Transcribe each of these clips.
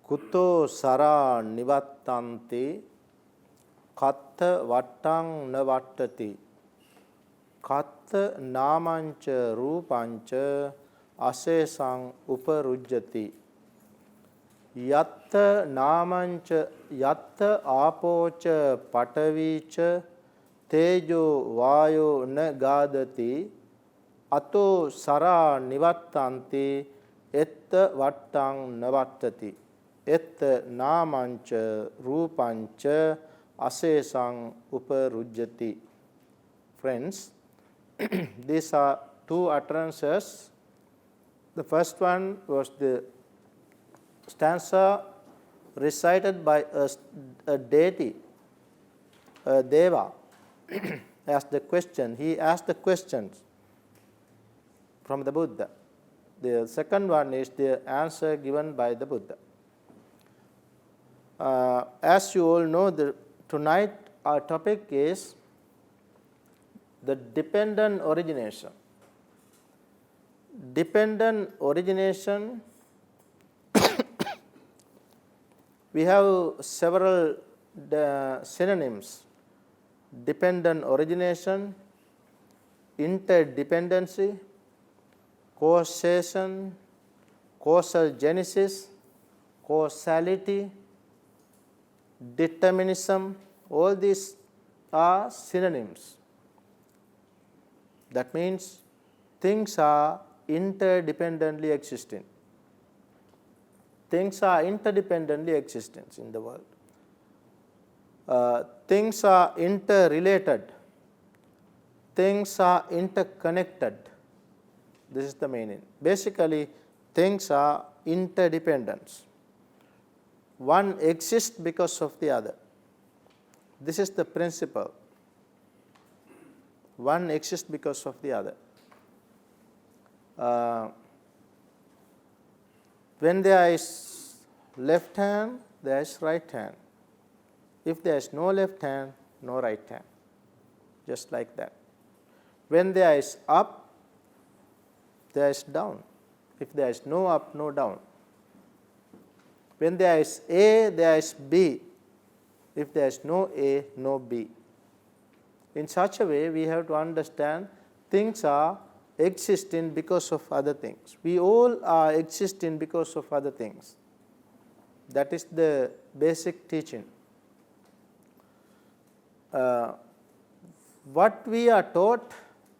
Kuto sara nivattanti katta vattang navattati katta namancha rupancha asesang uparujjati yatta namancha yatta apocha patavicha tejo vayo na gadati ato sara nivattanti etta vattang navattati etta namancha rupancha asesang uparujjati. Friends, these are two utterances. The first one was the stanza recited by a deity, a deva, asked the question. He asked the questions from the Buddha. The second one is the answer given by the Buddha. As you all know, tonight our topic is the dependent origination. Dependent origination, we have several synonyms. Dependent origination, interdependency, causation, causal genesis, causality, determinism, all these are synonyms. That means things are interdependently existing. Things are interdependently existent in the world. Things are interrelated. Things are interconnected. This is the meaning. Basically, things are interdependent. One exists because of the other. This is the principle. One exists because of the other. When there is left hand, there is right hand. If there is no left hand, no right hand. Just like that. When there is up, there is down. If there is no up, no down. When there is A, there is B. If there is no A, no B. In such a way, we have to understand things are existing because of other things. We all are existing because of other things. That is the basic teaching. What we are taught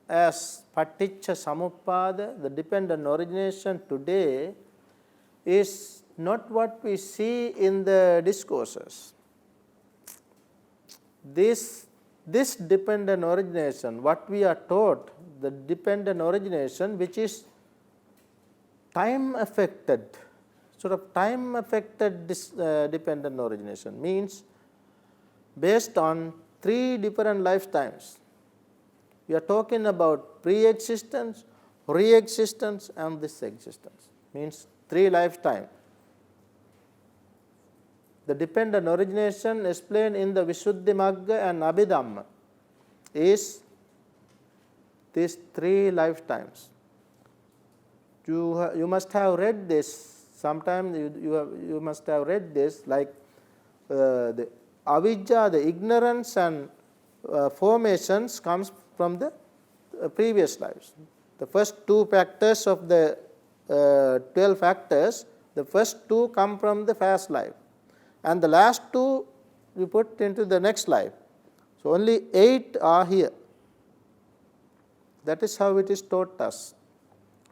as Paticca Samuppada, the dependent origination today, is not what we see in the discourses. This dependent origination, what we are taught, the dependent origination, which is time affected, sort of time affected dependent origination, means based on three different lifetimes. We are talking about pre-existence, re-existence, and this existence. Means three lifetimes. The dependent origination explained in the Visuddhimagga and Abhidhamma is these three lifetimes. You must have read this. Sometime you must have read this, like the avijja, the ignorance and formations comes from the previous lives. The first two factors of the 12 factors, the first two come from the past life. And the last two we put into the next life. So only 8 are here. That is how it is taught us,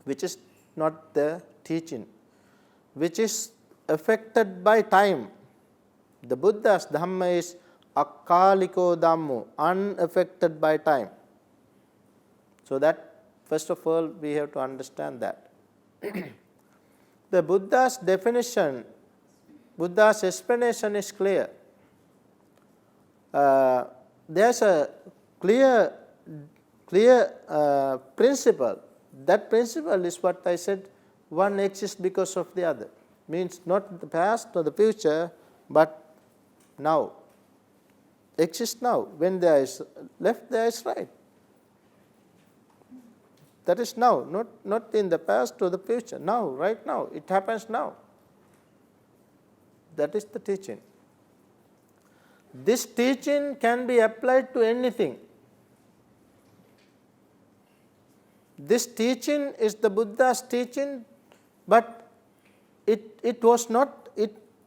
which is not the teaching, which is affected by time. The Buddha's Dhamma is akkaliko Dhammo, unaffected by time. So that, first of all, we have to understand that. The Buddha's definition, Buddha's explanation is clear. There's a clear principle. That principle is what I said, one exists because of the other. Means not the past or the future, but now. Exists now. When there is left, there is right. That is now, not in the past or the future. Now, right now. It happens now. That is the teaching. This teaching can be applied to anything. This teaching is the Buddha's teaching, but it was not,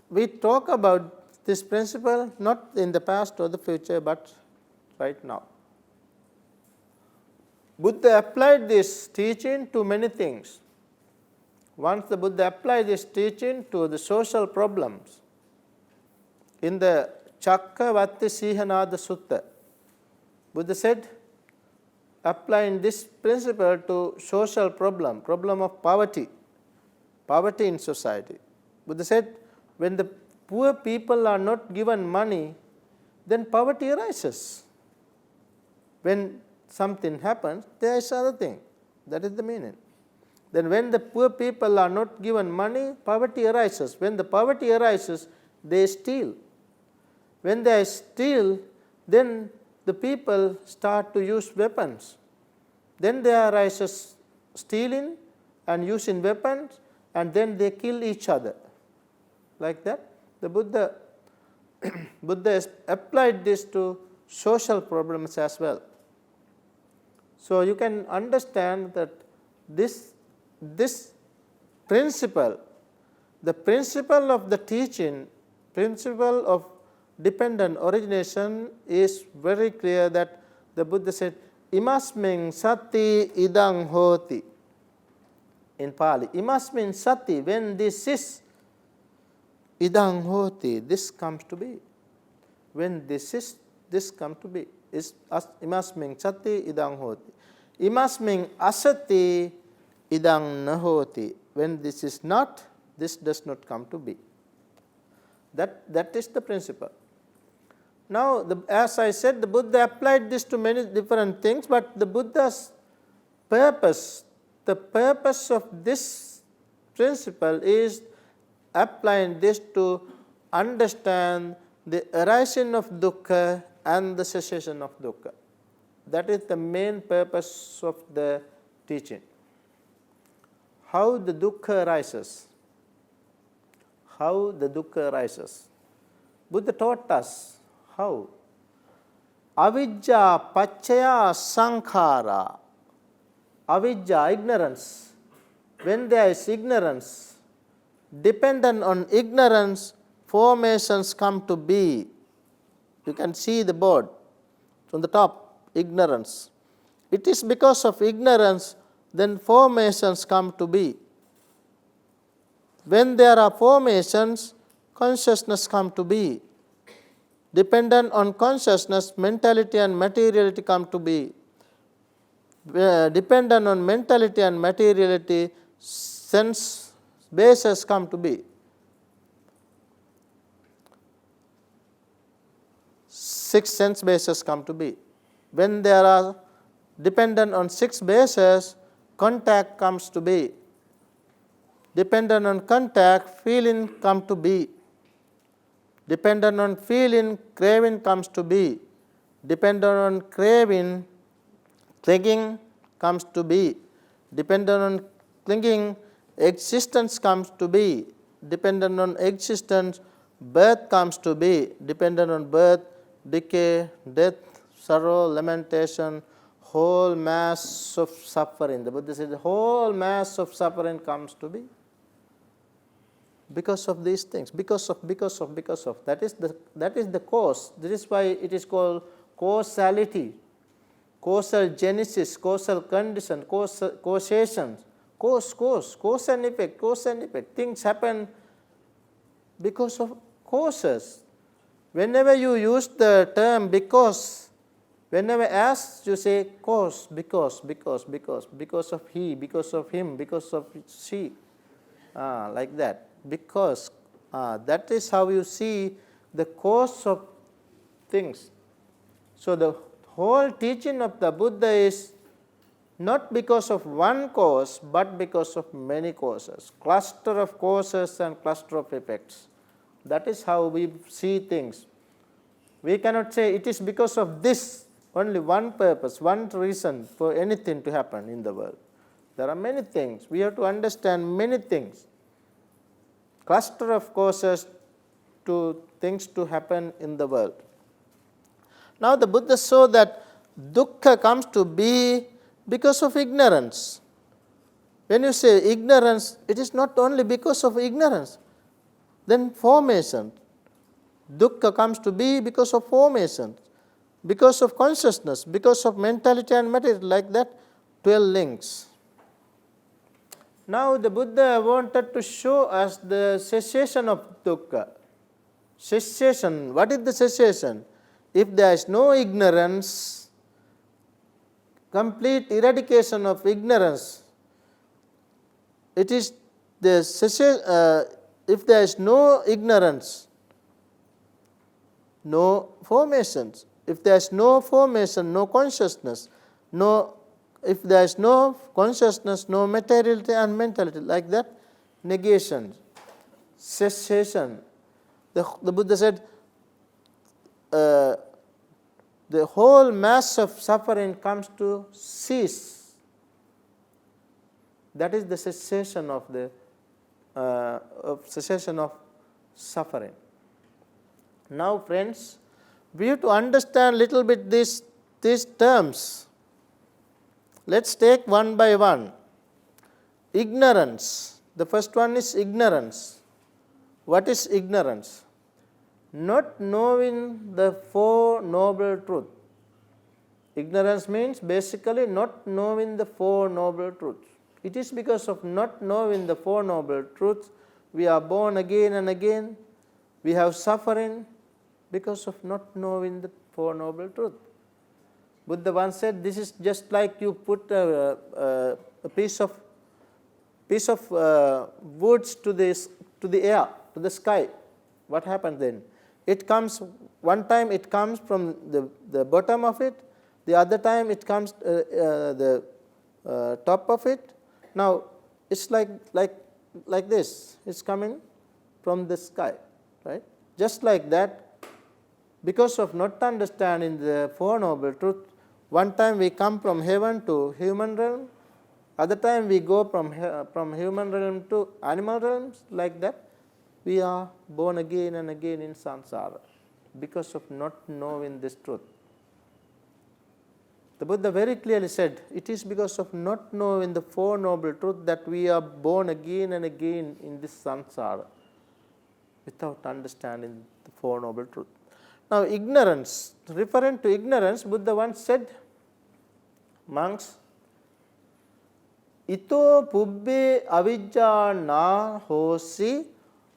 we talk about this principle not in the past or the future, but right now. Buddha applied this teaching to many things. Once the Buddha applied this teaching to the social problems, in the Chakkavatti Sihanada Sutta, Buddha said, applying this principle to social problem of poverty in society. Buddha said, when the poor people are not given money, then poverty arises. When something happens, there is other thing. That is the meaning. Then when the poor people are not given money, poverty arises. When the poverty arises, they steal. When they steal, then the people start to use weapons. Then there arises stealing and using weapons, and then they kill each other. Like that, the Buddha has applied this to social problems as well. So you can understand that this principle, the principle of the teaching, principle of dependent origination is very clear, that the Buddha said, imasmin sati idang hoti. In Pali, imasmin sati, when this is, idang hoti, this comes to be. When this is, this comes to be. Imasmin sati idang hoti. Imasmin asati idang nahoti. When this is not, this does not come to be. That is the principle. Now, as I said, the Buddha applied this to many different things, but the Buddha's purpose, the purpose of this principle is applying this to understand the arising of dukkha and the cessation of dukkha. That is the main purpose of the teaching. How the dukkha arises. How the dukkha arises. Buddha taught us how. Avijja paccaya sankhara. Avijja, ignorance. When there is ignorance, dependent on ignorance, formations come to be. You can see the board from the top, ignorance. It is because of ignorance, then formations come to be. When there are formations, consciousness come to be. Dependent on consciousness, mentality and materiality come to be. Dependent on mentality and materiality, sense bases come to be. 6 sense bases come to be. When there are dependent on 6 bases, contact comes to be. Dependent on contact, feeling come to be. Dependent on feeling, craving comes to be. Dependent on craving, clinging comes to be. Dependent on clinging, existence comes to be. Dependent on existence, birth comes to be. Dependent on birth, decay, death, sorrow, lamentation, whole mass of suffering. The Buddha said the whole mass of suffering comes to be. Because of these things, because of. That is the cause. This is why it is called causality, causal genesis, causal condition, causation, cause and effect. Things happen because of causes. Whenever you use the term because, whenever asked, you say cause, because of he, because of him, because of she, like that. Because that is how you see the cause of things. So the whole teaching of the Buddha is not because of one cause, but because of many causes, cluster of causes and cluster of effects. That is how we see things. We cannot say it is because of this, only one purpose, one reason for anything to happen in the world. There are many things. We have to understand many things. Cluster of causes, to things to happen in the world. Now the Buddha saw that dukkha comes to be because of ignorance. When you say ignorance, it is not only because of ignorance. Then formation. Dukkha comes to be because of formation, because of consciousness, because of mentality and material, like that, 12 links. Now the Buddha wanted to show us the cessation of dukkha. Cessation, what is the cessation? If there is no ignorance, complete eradication of ignorance, it is the cessation. If there is no ignorance, no formations. If there is no formation, no consciousness. If there is no consciousness, no materiality and mentality, like that, negation, cessation. The Buddha said, the whole mass of suffering comes to cease. That is the cessation of suffering. Now, friends, we have to understand little bit these terms. Let's take one by one. Ignorance. The first one is ignorance. What is ignorance? Not knowing the Four Noble Truths. Ignorance means basically not knowing the Four Noble Truths. It is because of not knowing the Four Noble Truths we are born again and again. We have suffering because of not knowing the Four Noble Truths. Buddha once said, this is just like you put a piece of woods to the air, to the sky. What happens then? It comes, one time it comes from the bottom of it, the other time it comes the top of it. Now it's like this. It's coming from the sky, right? Just like that, because of not understanding the Four Noble Truths, one time we come from heaven to human realm, other time we go from human realm to animal realms, like that. We are born again and again in samsara because of not knowing this truth. The Buddha very clearly said, it is because of not knowing the Four Noble Truths that we are born again and again in this samsara without understanding the Four Noble Truths. Now, ignorance, referring to ignorance, Buddha once said, monks, ito pubbe avijja na hosi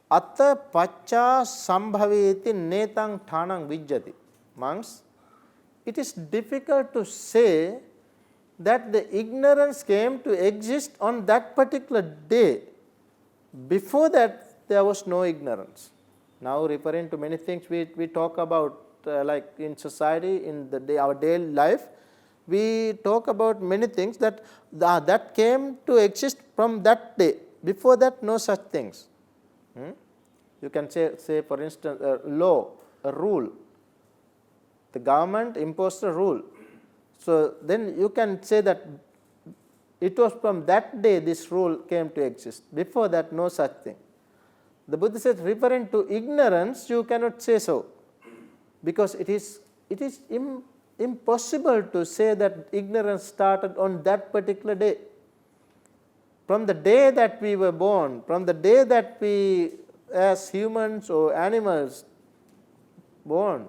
atta pacha sambhaveti netang thanang vijjati. Monks, it is difficult to say that the ignorance came to exist on that particular day. Before that, there was no ignorance. Now, referring to many things we talk about, like in society, in our daily life, we talk about many things that came to exist from that day. Before that, no such things. You can say for instance, a law, a rule. The government imposed a rule. So then you can say that it was from that day this rule came to exist. Before that, no such thing. The Buddha said, referring to ignorance, you cannot say so, because it is impossible to say that ignorance started on that particular day. From the day that we were born, from the day that we as humans or animals born,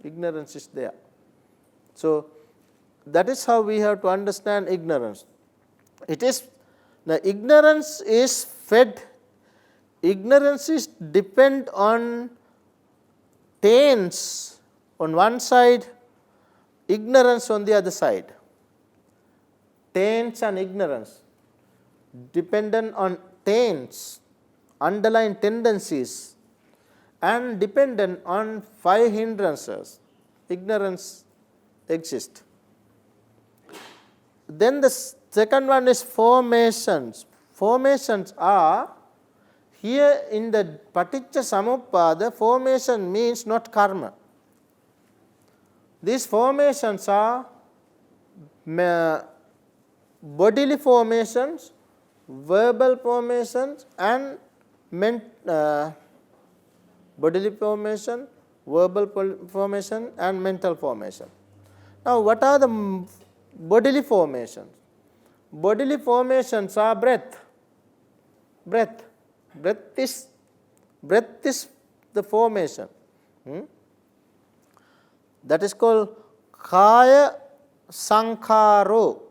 ignorance is there. So that is how we have to understand ignorance. The ignorance is fed. Ignorance is depend on taints on one side, ignorance on the other side. Taints and ignorance, dependent on taints, underlying tendencies, and dependent on 5 hindrances. Ignorance exists. Then the second one is formations. Formations are, here in the Paticca Samuppada, formation means not karma. These formations are bodily formations, verbal formations, and bodily formation, verbal formation, and mental formation. Now, what are the bodily formations? Bodily formations are breath. Breath. Breath is the formation. That is called kaya sankharo.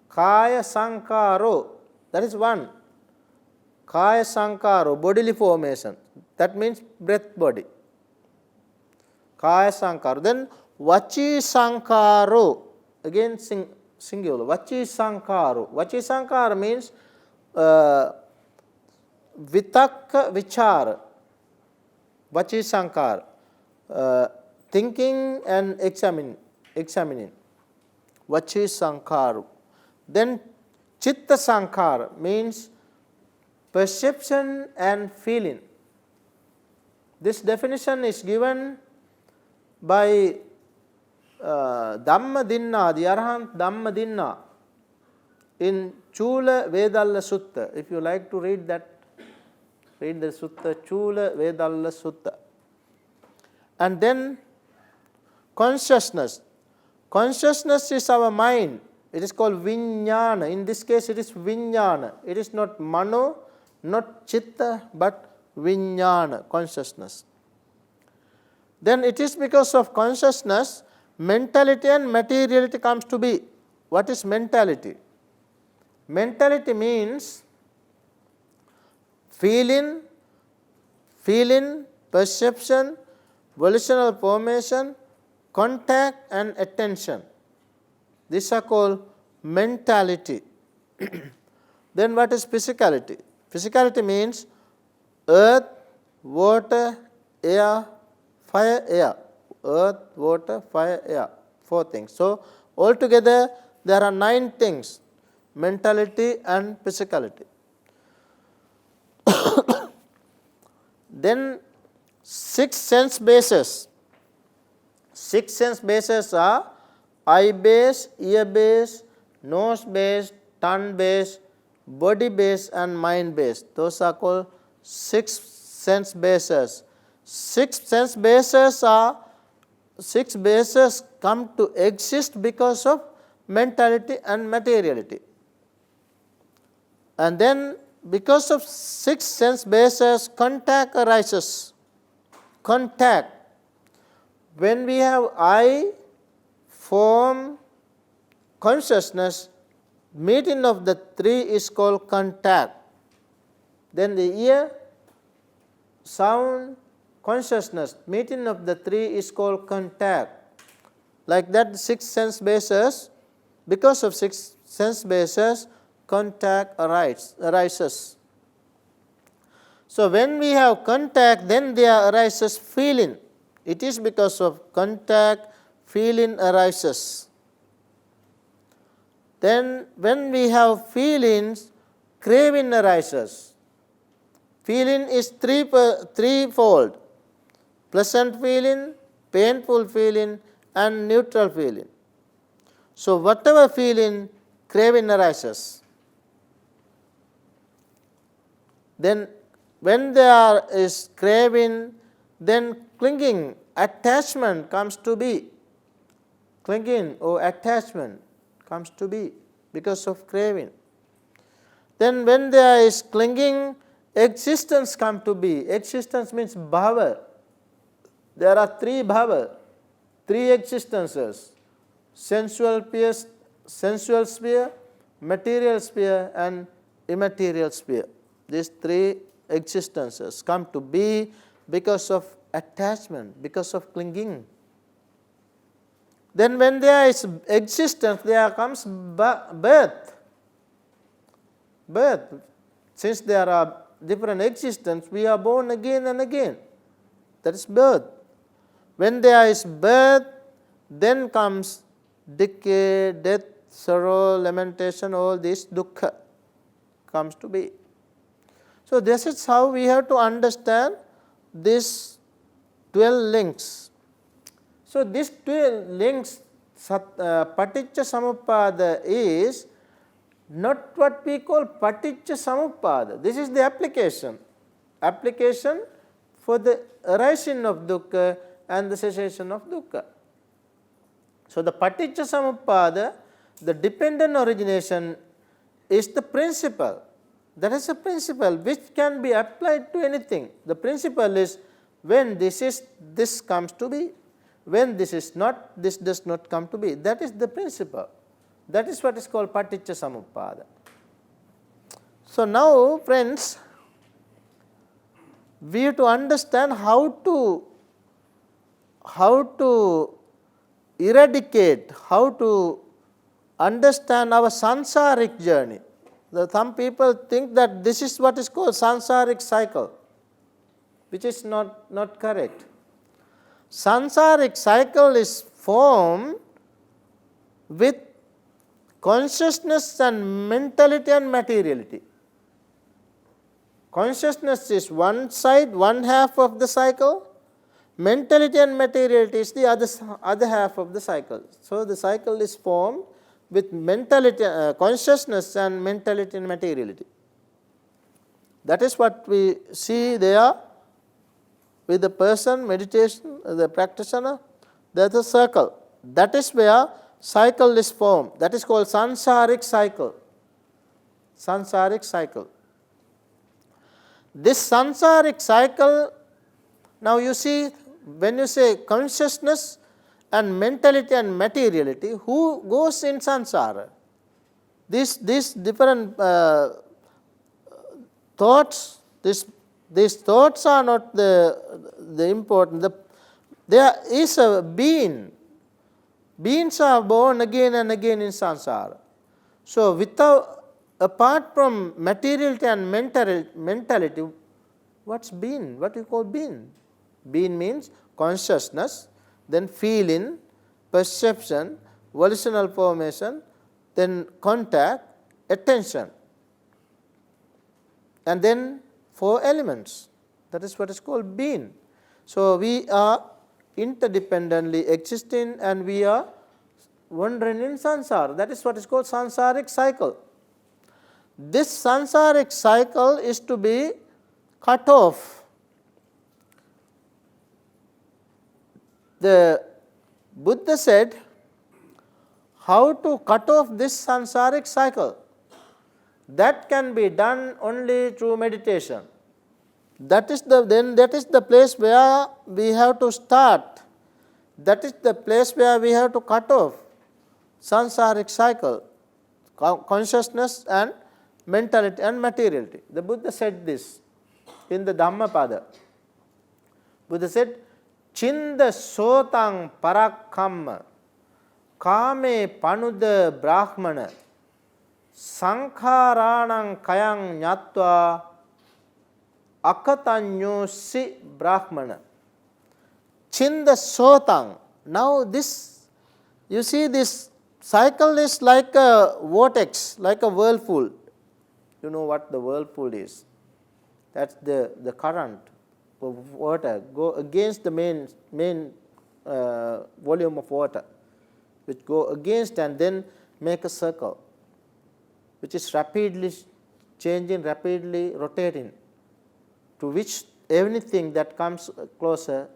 Kaya sankharo. That is one. Kaya sankharo, bodily formation. That means breath body. Kaya sankharo. Then vachi sankharo. Again singular. Vachi sankharo. Vachi sankhara means vitakka vichara. Vachi sankhara. Thinking and examining. Vachi sankhara. Then chitta sankhara means perception and feeling. This definition is given by Dhammadinna, the Arahant Dhammadinna, in Chula Vedalla Sutta. If you like to read that, read the Sutta, Chula Vedalla Sutta. And then consciousness. Consciousness is our mind. It is called Vijnana. In this case, it is Vijnana. It is not Mano, not Chitta, but Vijnana, consciousness. Then it is because of consciousness, mentality and materiality comes to be. What is mentality? Mentality means feeling, perception, volitional formation, contact and attention. These are called mentality. Then what is physicality? Physicality means earth, water, air, fire, air. Earth, water, fire, air. 4 things. So altogether there are 9 things. Mentality and physicality. Then 6 sense bases. 6 sense bases are eye base, ear base, nose base, tongue base, body base and mind base. Those are called 6 sense bases. 6 sense bases are 6 bases come to exist because of mentality and materiality. And then because of 6 sense bases, contact arises. Contact. When we have eye, form, consciousness, meeting of the 3 is called contact. Then the ear, sound, consciousness, meeting of the 3 is called contact. Like that 6 sense bases, because of 6 sense bases, contact arises. So when we have contact, then there arises feeling. It is because of contact, feeling arises. Then when we have feelings, craving arises. Feeling is threefold. Pleasant feeling, painful feeling and neutral feeling. So whatever feeling, craving arises. Then when there is craving, then clinging, attachment comes to be. Clinging or attachment comes to be because of craving. Then when there is clinging, existence comes to be. Existence means bhava. There are 3 bhava, 3 existences. Sensual sphere, material sphere and immaterial sphere. These 3 existences come to be because of attachment, because of clinging. Then when there is existence, there comes birth. Birth. Since there are different existences, we are born again and again. That is birth. When there is birth, then comes decay, death, sorrow, lamentation, all this dukkha comes to be. So this is how we have to understand these 12 links. So these 12 links, paticca samuppada is not what we call paticca samuppada. This is the application. Application for the arising of dukkha and the cessation of dukkha. So the paticca samuppada, the dependent origination, is the principle. That is a principle which can be applied to anything. The principle is, when this is, this comes to be. When this is not, this does not come to be. That is the principle. That is what is called paticca samuppada. So now, friends, we have to understand how to eradicate, how to understand our sansaric journey. Some people think that this is what is called sansaric cycle, which is not correct. Sansaric cycle is formed with consciousness and mentality and materiality. Consciousness is one side, one half of the cycle. Mentality and materiality is the other half of the cycle. So the cycle is formed with mentality, consciousness and mentality and materiality. That is what we see there with the person, meditation, the practitioner. There is a circle. That is where cycle is formed. That is called sansaric cycle. Sansaric cycle. This sansaric cycle, now you see, when you say consciousness and mentality and materiality, who goes in samsara? These different thoughts, these thoughts are not the important. There is a being. Beings are born again and again in samsara. So apart from materiality and mentality, what's being? What you call being? Being means consciousness, then feeling, perception, volitional formation, then contact, attention, and then 4 elements. That is what is called being. So we are interdependently existing and we are wandering in samsara. That is what is called sansaric cycle. This sansaric cycle is to be cut off. The Buddha said how to cut off this sansaric cycle. That can be done only through meditation. That is the place where we have to start. That is the place where we have to cut off sansaric cycle, consciousness and mentality and materiality. The Buddha said this in the Dhammapada. Buddha said, Chinda sotang parakkamma kame panuda brahmana sankharanang kayang nyatva akatanyo si brahmana. Chinda sotang. Now this, you see, this cycle is like a vortex, like a whirlpool. You know what the whirlpool is? That's the current of water go against the main volume of water, which go against and then make a circle, which is rapidly changing, rapidly rotating, to which anything that comes closer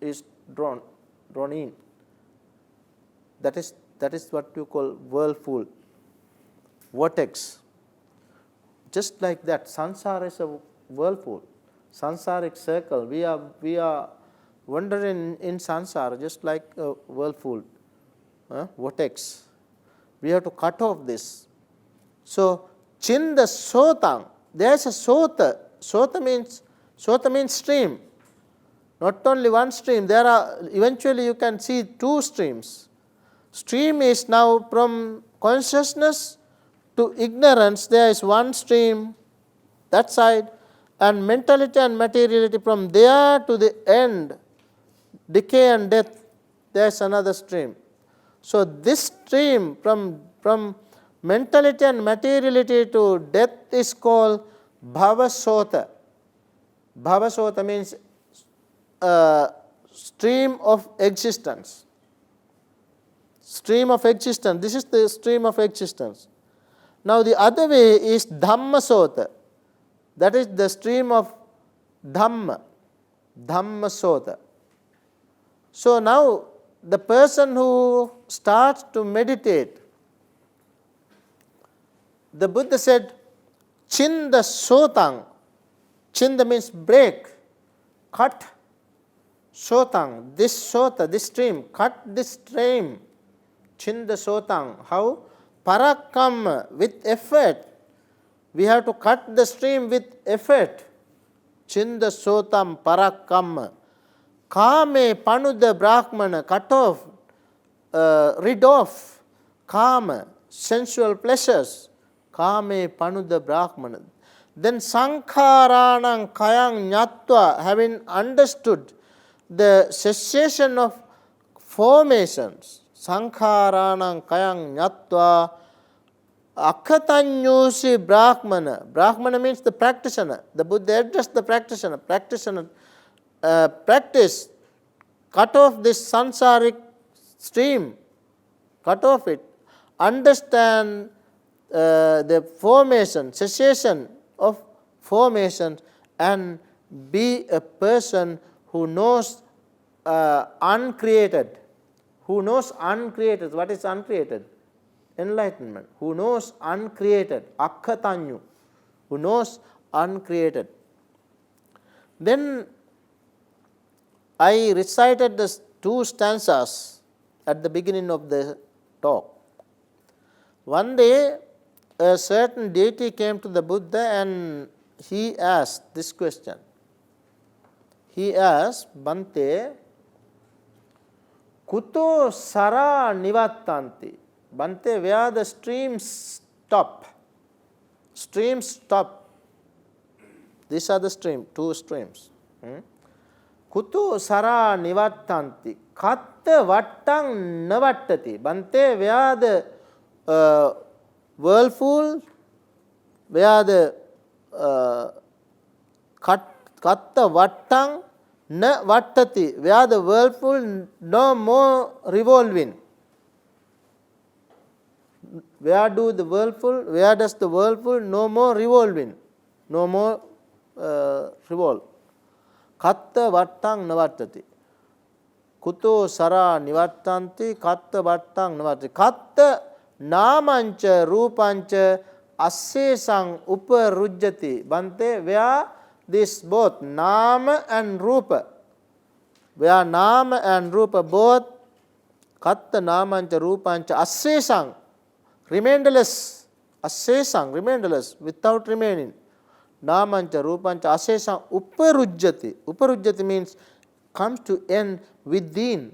is drawn in. That is what you call whirlpool, vortex. Just like that, samsara is a whirlpool, sansaric circle. We are wandering in samsara just like a whirlpool, vortex. We have to cut off this. So, chinda sotang. There is a sota. Sota means stream. Not only one stream. There are, eventually you can see 2 streams. Stream is now from consciousness to ignorance. There is one stream, that side, and mentality and materiality from there to the end, decay and death, there is another stream. So this stream from mentality and materiality to death is called bhavasota. Bhavasota means stream of existence. Stream of existence. This is the stream of existence. Now the other way is dhammasota. That is the stream of dhamma. Dhammasota. So now the person who starts to meditate, the Buddha said, Chinda sotang. Chinda means break, cut. Sotang, this sota, this stream, cut this stream. Chinda sotang. How? Parakam, with effort. We have to cut the stream with effort. Chinda sotam parakam. Kame panuda brahmana, cut off, rid off. Kama, sensual pleasures. Kame panuda brahmana. Then sankharanang kayang nyatva, having understood the cessation of formations. Sankharanang kayang nyatva akhatanyusi brahmana. Brahmana means the practitioner. The Buddha addressed the practitioner. Practitioner practice, cut off this sansaric stream, cut off it. Understand the formation, cessation of formations, and be a person who knows uncreated. Who knows uncreated. What is uncreated? Enlightenment. Who knows uncreated. Akhatanyu. Who knows uncreated. Then I recited the 2 stanzas at the beginning of the talk. One day, a certain deity came to the Buddha and he asked this question. He asked, Bhante, kuto sara nivattanti. Bhante, where the streams stop? Streams stop. These are the streams, 2 streams. Kuto sara nivattanti. Katta vattang navattati. Bhante, where the whirlpool, where the katta vattang na vattati, where the whirlpool no more revolving. Where does the whirlpool no more revolving? No more revolve. Katta vattang na vattati. Kuto sara nivattanti, katta vattang na vattati. Katta namancha rupancha assesang uparujjati. Bhante, where this both nama and rupa, where nama and rupa both, katta namancha rupancha assesang, remainderless, assesang, remainderless, without remaining. Namancha rupancha assesang uparujjati. Uparujjati means comes to end within,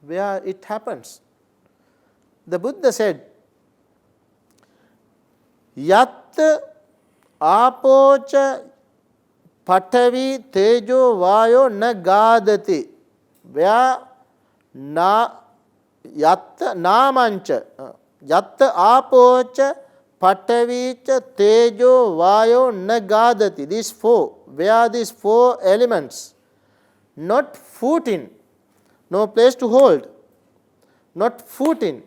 where it happens. The Buddha said, Yat apocha patavi tejo vayo na gadati. Where yat namancha, yat apocha patavicha tejo vayo na gadati. These 4, where these 4 elements, not footing, no place to hold, not footing,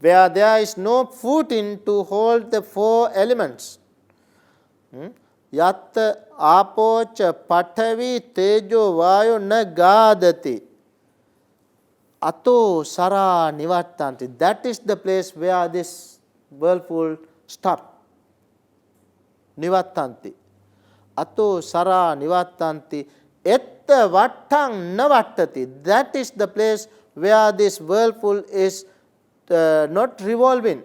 where there is no footing to hold the 4 elements. Yat apocha patavi tejo vayo na gadati. Ato sara nivattanti. That is the place where this whirlpool stops. Nivattanti. Ato sara nivattanti. Etta vattang navattati. That is the place where this whirlpool is not revolving.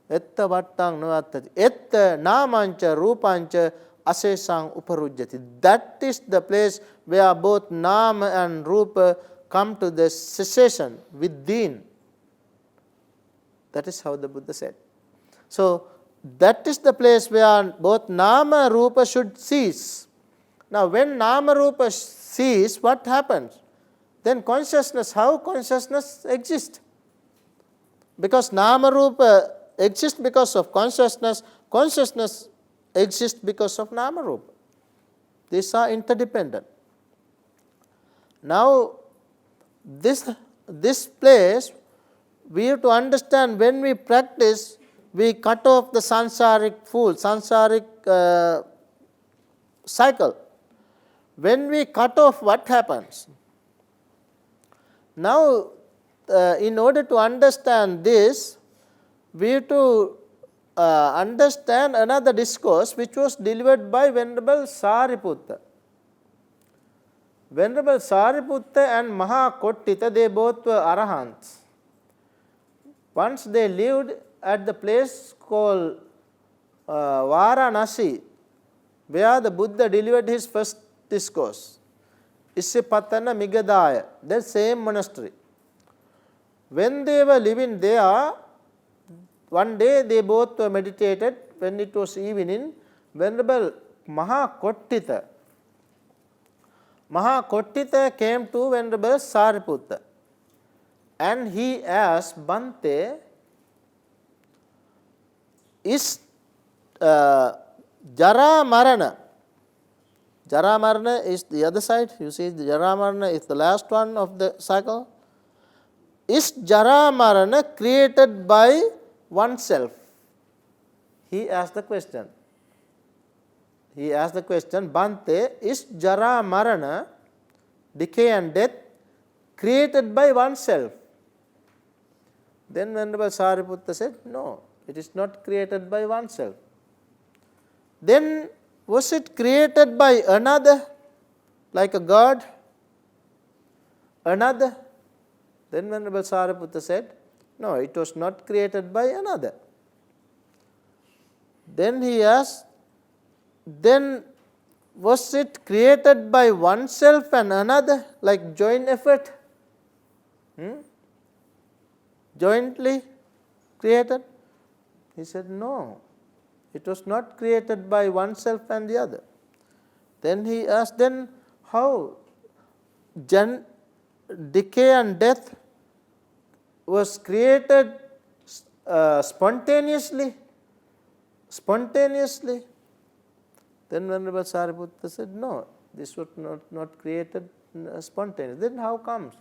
Etta vattang navattati. Etta namancha rupancha asesang uparujjati. That is the place where both nama and rupa come to the cessation within. That is how the Buddha said. So that is the place where both nama and rupa should cease. Now when nama rupa cease, what happens? Then consciousness, how consciousness exists? Because nama rupa exists because of consciousness, consciousness exists because of nama rupa. These are interdependent. Now this place we have to understand. When we practice, we cut off the sansaric cycle. When we cut off, what happens? Now, in order to understand this, we have to understand another discourse which was delivered by Venerable Sariputta. Venerable Sariputta and Mahakottita, they both were Arahants. Once they lived at the place called Varanasi, where the Buddha delivered his first discourse. Issapatana Migadaya, that same monastery. When they were living there, one day they both were meditated. When it was evening, Venerable Mahakottita came to Venerable Sariputta and he asked, Bhante, is Jara Marana is the other side. You see, the Jara Marana is the last one of the cycle. Is Jara Marana created by oneself? He asked the question. Bhante, is Jara Marana, decay and death, created by oneself? Then Venerable Sariputta said, no, it is not created by oneself. Then was it created by another, like a god? Another? Then Venerable Sariputta said, no, it was not created by another. Then he asked, then was it created by oneself and another, like joint effort? Jointly created? He said, no, it was not created by oneself and the other. Then he asked, then how decay and death was created spontaneously? Then Venerable Sariputta said, no, this was not created spontaneously. Then how comes?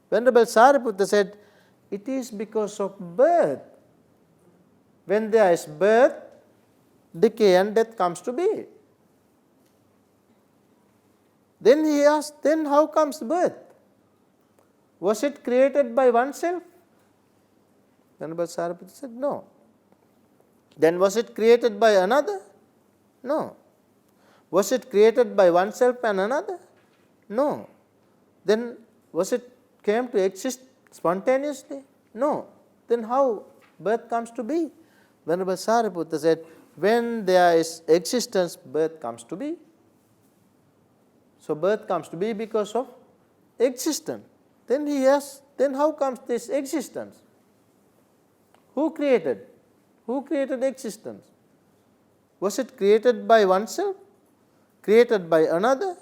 Venerable Sariputta said, it is because of birth. When there is birth, decay and death comes to be. Then he asked, then how comes birth? Was it created by oneself? Venerable Sariputta said, no. Then was it created by another? No. Was it created by oneself and another? No. Then was it came to exist spontaneously? No. Then how birth comes to be? Venerable Sariputta said, when there is existence, birth comes to be. So birth comes to be because of existence. Then he asked, then how comes this existence? Who created? Who created existence? Was it created by oneself? Created by another?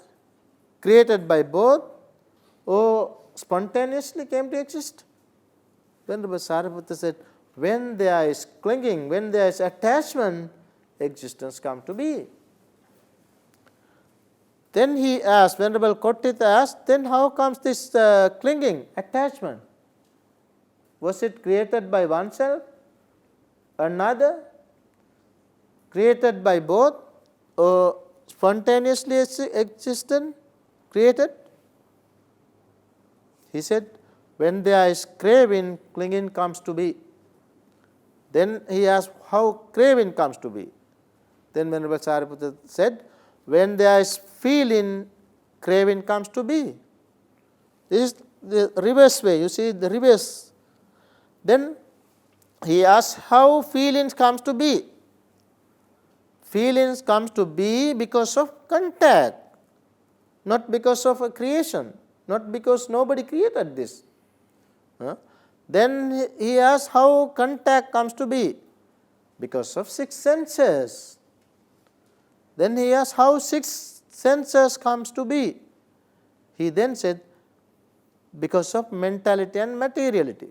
Created by both? Or spontaneously came to exist? Venerable Sariputta said, when there is clinging, when there is attachment, existence comes to be. Then he asked, Venerable Kottita asked, then how comes this clinging, attachment? Was it created by oneself? Another? Created by both? Or spontaneously existent? Created? He said, when there is craving, clinging comes to be. Then he asked, how craving comes to be? Then Venerable Sariputta said, when there is feeling, craving comes to be. This is the reverse way, you see the reverse. Then he asked, how feelings comes to be? Feelings comes to be because of contact, not because of a creation, not because nobody created this. Then he asked, how contact comes to be? Because of six senses. Then he asked, how six senses comes to be? He then said, because of mentality and materiality.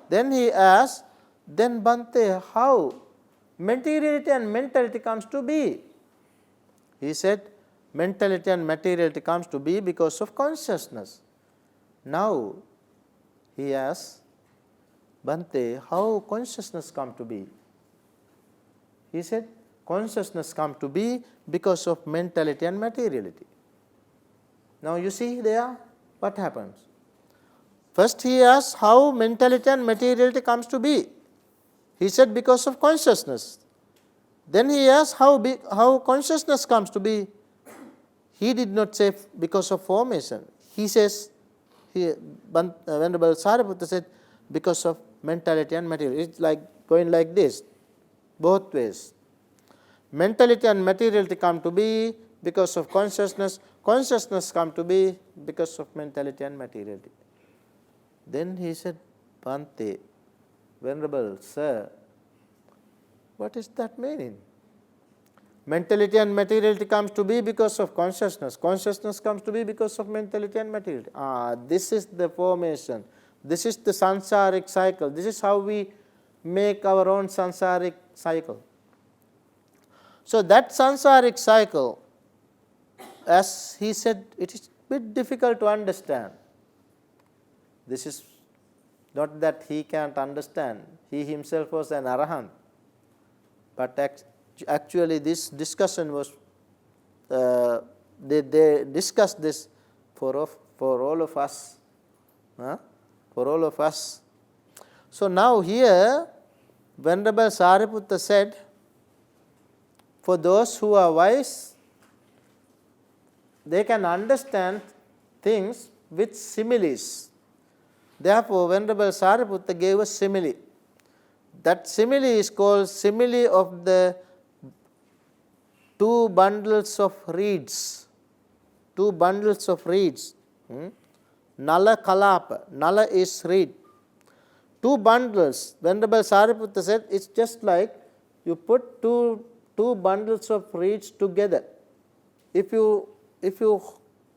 Then he asked, then Bhante, how materiality and mentality comes to be? He said, mentality and materiality comes to be because of consciousness. Now, he asked, Bhante, how consciousness come to be? He said, consciousness come to be because of mentality and materiality. Now you see there what happens. First he asks how mentality and materiality comes to be. He said because of consciousness. Then he asks how consciousness comes to be. He did not say because of formation. He says, Venerable Sariputta said, because of mentality and materiality. It's like going like this, both ways. Mentality and materiality come to be because of consciousness. Consciousness come to be because of mentality and materiality. Then he said, Bhante, Venerable Sir, what is that meaning? Mentality and materiality comes to be because of consciousness. Consciousness comes to be because of mentality and materiality. This is the formation. This is the sansaric cycle. This is how we make our own sansaric cycle. So that sansaric cycle, as he said, it is a bit difficult to understand. This is not that he can't understand. He himself was an arahant. But actually this discussion was, they discussed this for all of us. For all of us. So now here, Venerable Sariputta said, for those who are wise, they can understand things with similes. Therefore, Venerable Sariputta gave a simile. That simile is called simile of the two bundles of reeds. Two bundles of reeds. Nala kalapa. Nala is reed. Two bundles. Venerable Sariputta said it's just like you put two bundles of reeds together. If you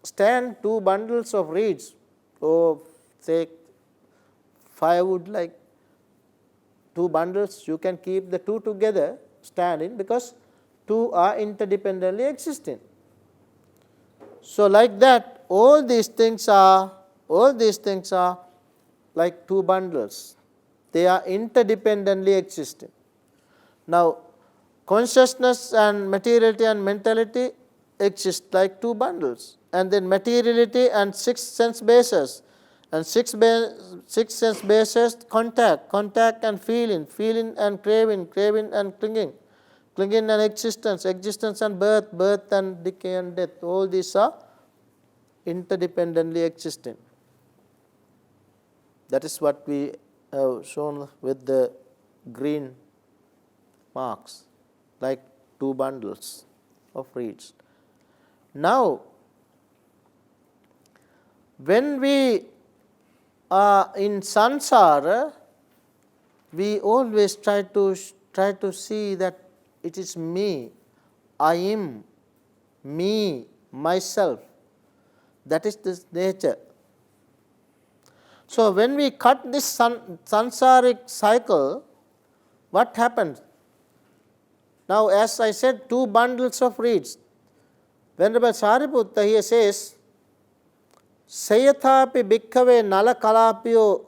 stand two bundles of reeds, or say firewood, like two bundles, you can keep the two together standing because two are interdependently existing. So like that, all these things are like two bundles. They are interdependently existing. Now, consciousness and materiality and mentality exist like two bundles. And then materiality and six sense bases. And six sense bases contact and feeling and craving and clinging and existence and birth and decay and death. All these are interdependently existing. That is what we have shown with the green marks, like two bundles of reeds. Now, when we are in samsara, we always try to see that it is me, I am, me, myself. That is this nature. So when we cut this sansaric cycle, what happens? Now, as I said, two bundles of reeds. Venerable Sariputta here says, Sayathapi bhikkhave nala kalapiyo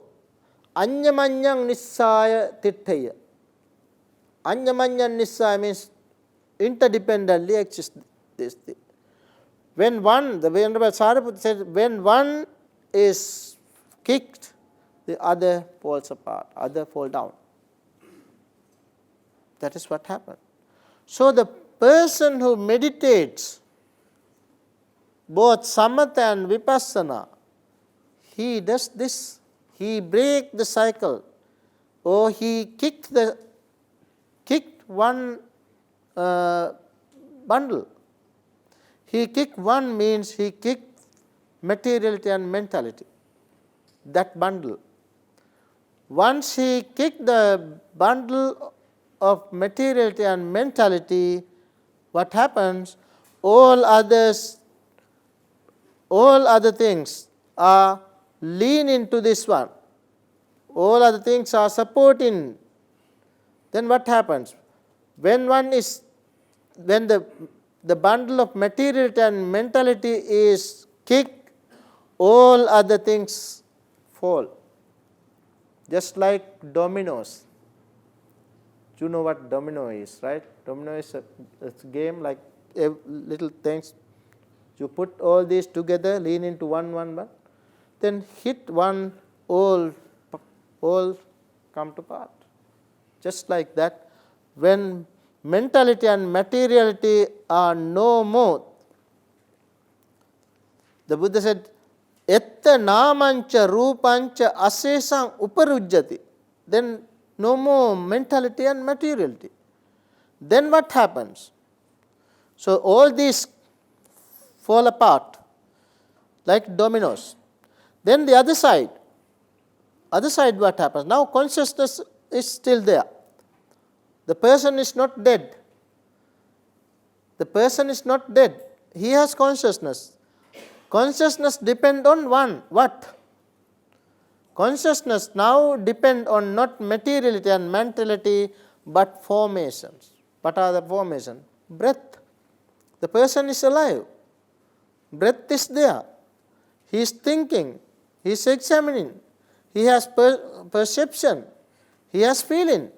anyamanyang nissaya tittaya. Anyamanyang nissaya means interdependently exist. When one, the Venerable Sariputta said, when one is kicked, the other falls apart, other fall down. That is what happened. So the person who meditates both samatha and vipassana, he does this. He breaks the cycle, or he kicked one bundle. He kicked one means he kicked materiality and mentality, that bundle. Once he kicked the bundle of materiality and mentality, what happens? All other things are leaning to this one. All other things are supporting. Then what happens? When the bundle of materiality and mentality is kicked, all other things fall. Just like dominoes. You know what domino is, right? Domino is a game like little things You put all these together, lean into one, then hit one, all come to part. Just like that, when mentality and materiality are no more, the Buddha said, etta namancha rupancha asesang uparujjati. Then no more mentality and materiality. Then what happens? So all these fall apart like dominoes. Then the other side what happens? Now consciousness is still there. The person is not dead. The person is not dead. He has consciousness. Consciousness depends on one. What? Consciousness now depends on not materiality and mentality, but formations. What are the formations? Breath. The person is alive. Breath is there. He is thinking. He is examining. He has perception. He has feeling.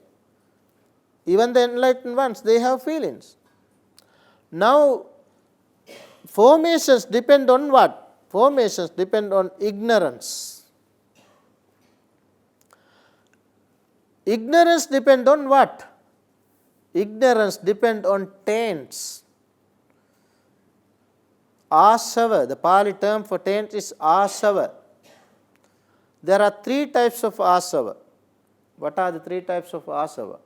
Even the enlightened ones, they have feelings. Now, formations depend on what? Formations depend on ignorance. Ignorance depend on what? Ignorance depend on taints. Asava, the Pali term for taint is asava. There are 3 types of asava. What are the 3 types of asava?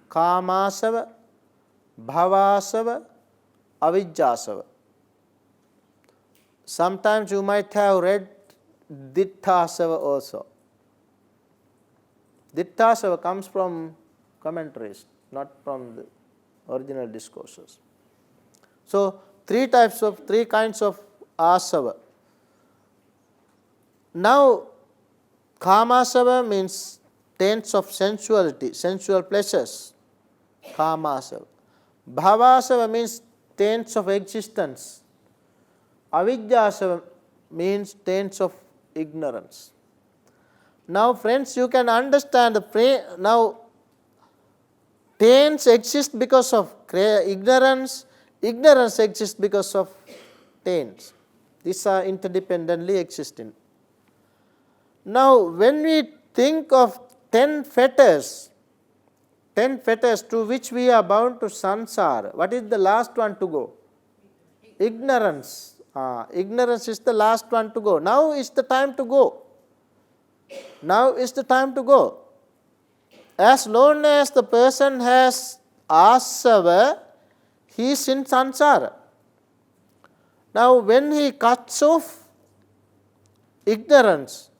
Kamasava, bhavasava, avijjasava. Sometimes you might have read ditthasava also. Ditthasava comes from commentaries, not from the original discourses. So 3 kinds of asava. Now, kamasava means taints of sensuality, sensual pleasures. Kamasava. Bhavasava means taints of existence. Avijjasava means taints of ignorance. Now, friends, you can understand now taints exist because of ignorance. Ignorance exists because of taints. These are interdependently existing. Now, when we think of 10 fetters to which we are bound to samsara, what is the last one to go? Ignorance. Ignorance is the last one to go. Now is the time to go. Now is the time to go. As long as the person has asava, he is in samsara. Now when he cuts off ignorance,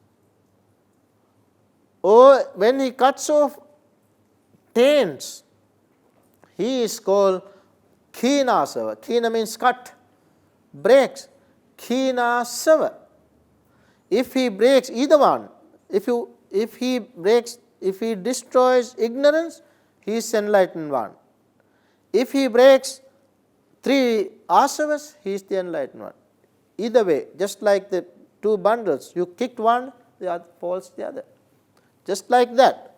or when he cuts off taints, he is called khinasava. Khina means cut, breaks. Khinasava. If he breaks either one, if he destroys ignorance, he is enlightened one. If he breaks 3 asavas, he is the enlightened one. Either way, just like the 2 bundles, you kicked one, the other falls the other. Just like that.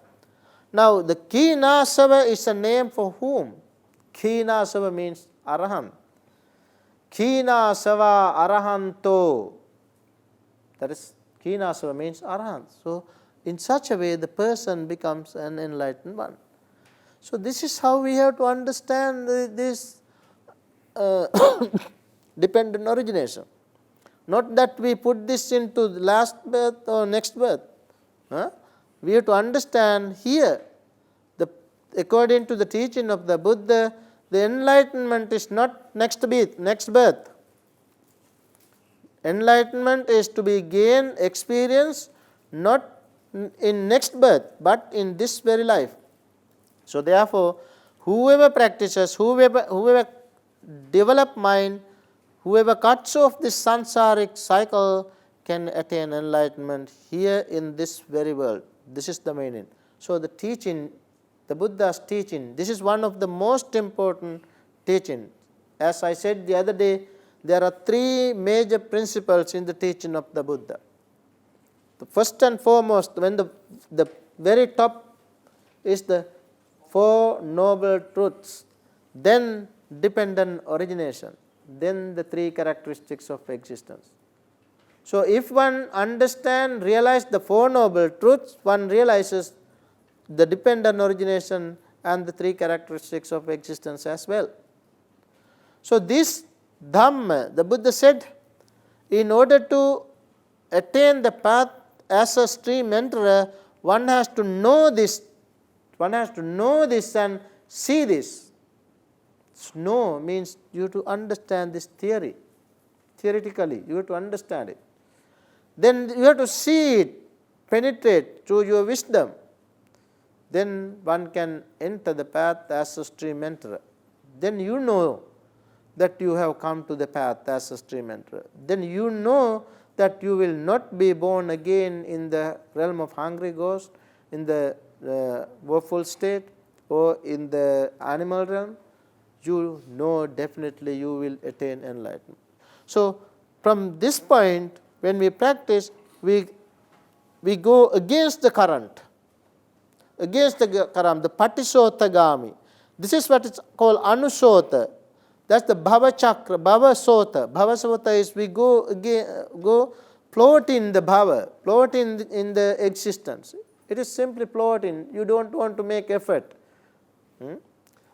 Now, the Khinasava is a name for whom? Khinasava means Arahant. Khinasava Arahanto. That is, Khinasava means Arahant. So, in such a way, the person becomes an enlightened one. So, this is how we have to understand this dependent origination. Not that we put this into the last birth or next birth. We have to understand here, according to the teaching of the Buddha, the enlightenment is not next birth. Enlightenment is to be gained, experienced, not in next birth, but in this very life. So therefore, whoever practices, whoever develop mind, whoever cuts off this sansaric cycle can attain enlightenment here in this very world. This is the meaning. So the teaching, the Buddha's teaching, this is one of the most important teachings. As I said the other day, there are 3 major principles in the teaching of the Buddha. The first and foremost, when the very top is the 4 noble truths, then dependent origination. then the three characteristics of existence. So, if one realize the Four Noble Truths, one realizes the dependent origination and the three characteristics of existence as well. So, this Dhamma, the Buddha said, in order to attain the path as a stream enterer, one has to know this. One has to know this and see this. Know means you have to understand this theory. Theoretically, you have to understand it. Then you have to see it penetrate through your wisdom. Then one can enter the path as a stream enterer. Then you know that you have come to the path as a stream enterer. Then you know that you will not be born again in the realm of hungry ghost, in the woeful state, or in the animal realm. You know definitely you will attain enlightenment. So, from this point, when we practice, we go against the current, the Patisotagami. This is what is called Anusota. That's the Bhava Chakra, Bhava Sota. Bhava Sota is we go float in the Bhava, float in the existence. It is simply floating. You don't want to make effort.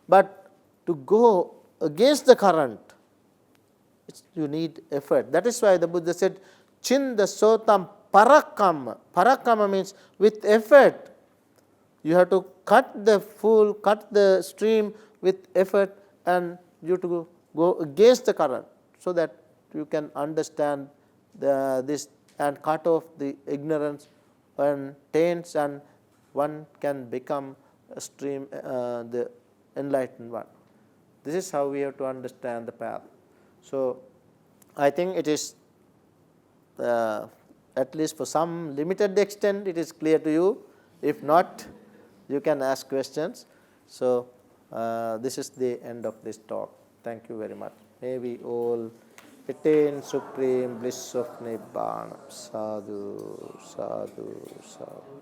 But to go against the current, you need effort. That is why the Buddha said, Chinda Sotam Parakama. Parakama means with effort. You have to cut the stream with effort, and you have to go against the current so that you can understand this and cut off the ignorance and taints, and one can become a stream, the enlightened one. This is how we have to understand the path. So, I think it is at least for some limited extent it is clear to you. If not, you can ask questions. So, this is the end of this talk. Thank you very much. May we all attain supreme bliss of Nibbana. Sadhu, sadhu, sadhu.